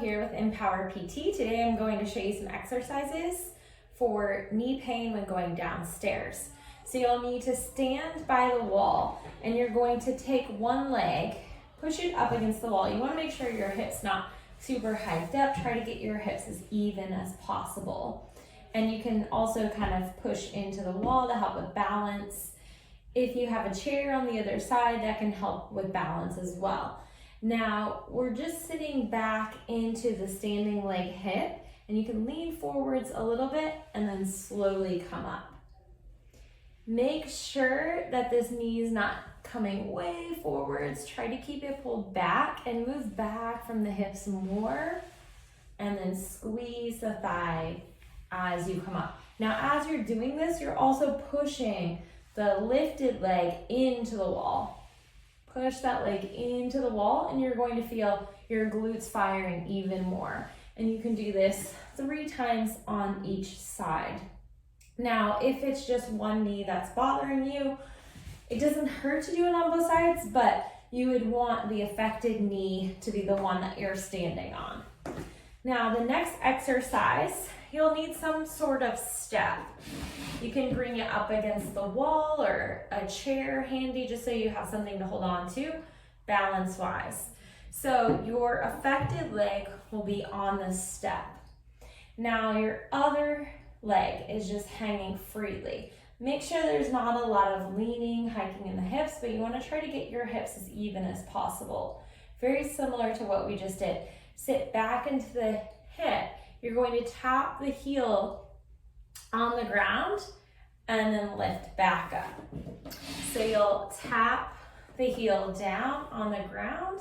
here with Empower PT. Today I'm going to show you some exercises for knee pain when going downstairs. So you'll need to stand by the wall and you're going to take one leg, push it up against the wall. You want to make sure your hips not super hiked up. Try to get your hips as even as possible. And you can also kind of push into the wall to help with balance. If you have a chair on the other side, that can help with balance as well. Now, we're just sitting back into the standing leg hip, and you can lean forwards a little bit and then slowly come up. Make sure that this knee is not coming way forwards. Try to keep it pulled back and move back from the hips more, and then squeeze the thigh as you come up. Now, as you're doing this, you're also pushing the lifted leg into the wall. Push that leg into the wall and you're going to feel your glutes firing even more. And you can do this 3 times on each side. Now, if it's just one knee that's bothering you, it doesn't hurt to do it on both sides, but you would want the affected knee to be the one that you're standing on. Now, the next exercise, you'll need some sort of step. You can bring it up against the wall or a chair handy just so you have something to hold on to balance-wise. So your affected leg will be on the step. Now your other leg is just hanging freely. Make sure there's not a lot of leaning, hiking in the hips, but you want to try to get your hips as even as possible. Very similar to what we just did. Sit back into the hip. You're going to tap the heel on the ground and then lift back up. So you'll tap the heel down on the ground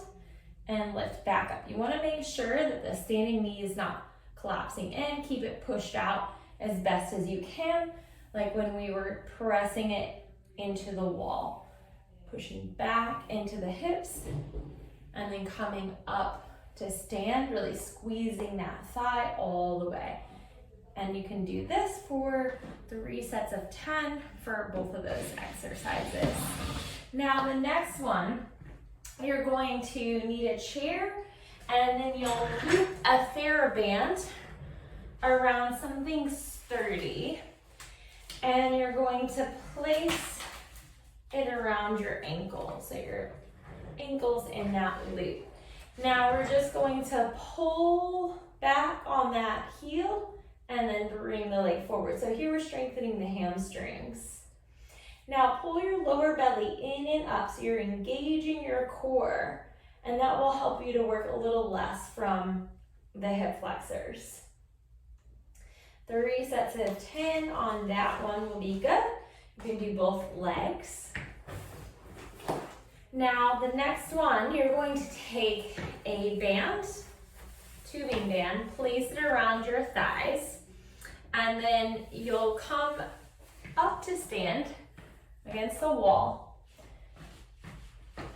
and lift back up. You want to make sure that the standing knee is not collapsing in. Keep it pushed out as best as you can, like when we were pressing it into the wall. Pushing back into the hips and then coming up to stand, really squeezing that thigh all the way. And you can do this for 3 sets of 10 for both of those exercises. Now the next one, you're going to need a chair and then you'll loop a TheraBand around something sturdy and you're going to place it around your ankle. So your ankle's in that loop. Now we're just going to pull back on that heel and then bring the leg forward. So here we're strengthening the hamstrings. Now pull your lower belly in and up so you're engaging your core, and that will help you to work a little less from the hip flexors. 3 sets of 10 on that one will be good. You can do both legs. Now the next one, you're going to take a band, tubing band, place it around your thighs, and then you'll come up to stand against the wall.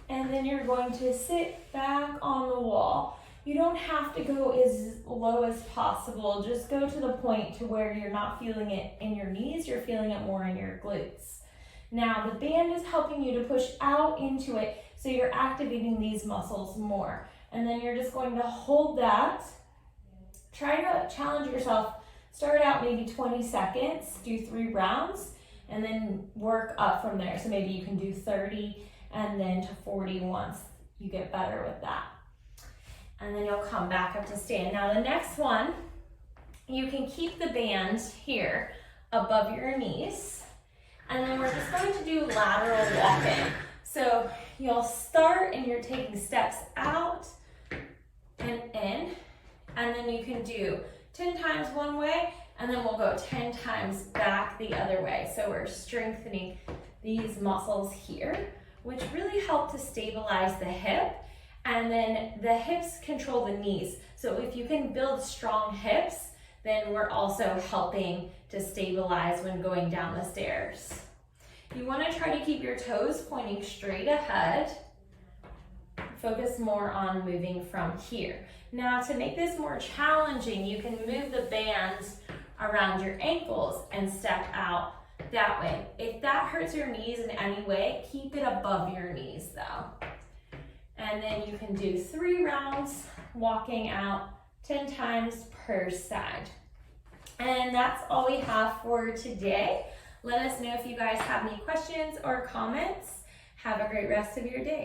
And then you're going to sit back on the wall. You don't have to go as low as possible. Just go to the point to where you're not feeling it in your knees, you're feeling it more in your glutes. Now the band is helping you to push out into it so you're activating these muscles more. And then you're just going to hold that. Try to challenge yourself. Start out maybe 20 seconds, do 3 rounds, and then work up from there. So maybe you can do 30 and then to 40 once you get better with that. And then you'll come back up to stand. Now the next one, you can keep the band here above your knees. And then we're just going to do lateral walking. So you'll start and you're taking steps out and in, and then you can do 10 times one way, and then we'll go 10 times back the other way. So we're strengthening these muscles here, which really help to stabilize the hip, and then the hips control the knees. So if you can build strong hips, then we're also helping to stabilize when going down the stairs. You want to try to keep your toes pointing straight ahead. Focus more on moving from here. Now to make this more challenging, you can move the bands around your ankles and step out that way. If that hurts your knees in any way, keep it above your knees though. And then you can do 3 rounds walking out 10 times per side. And that's all we have for today. Let us know if you guys have any questions or comments. Have a great rest of your day.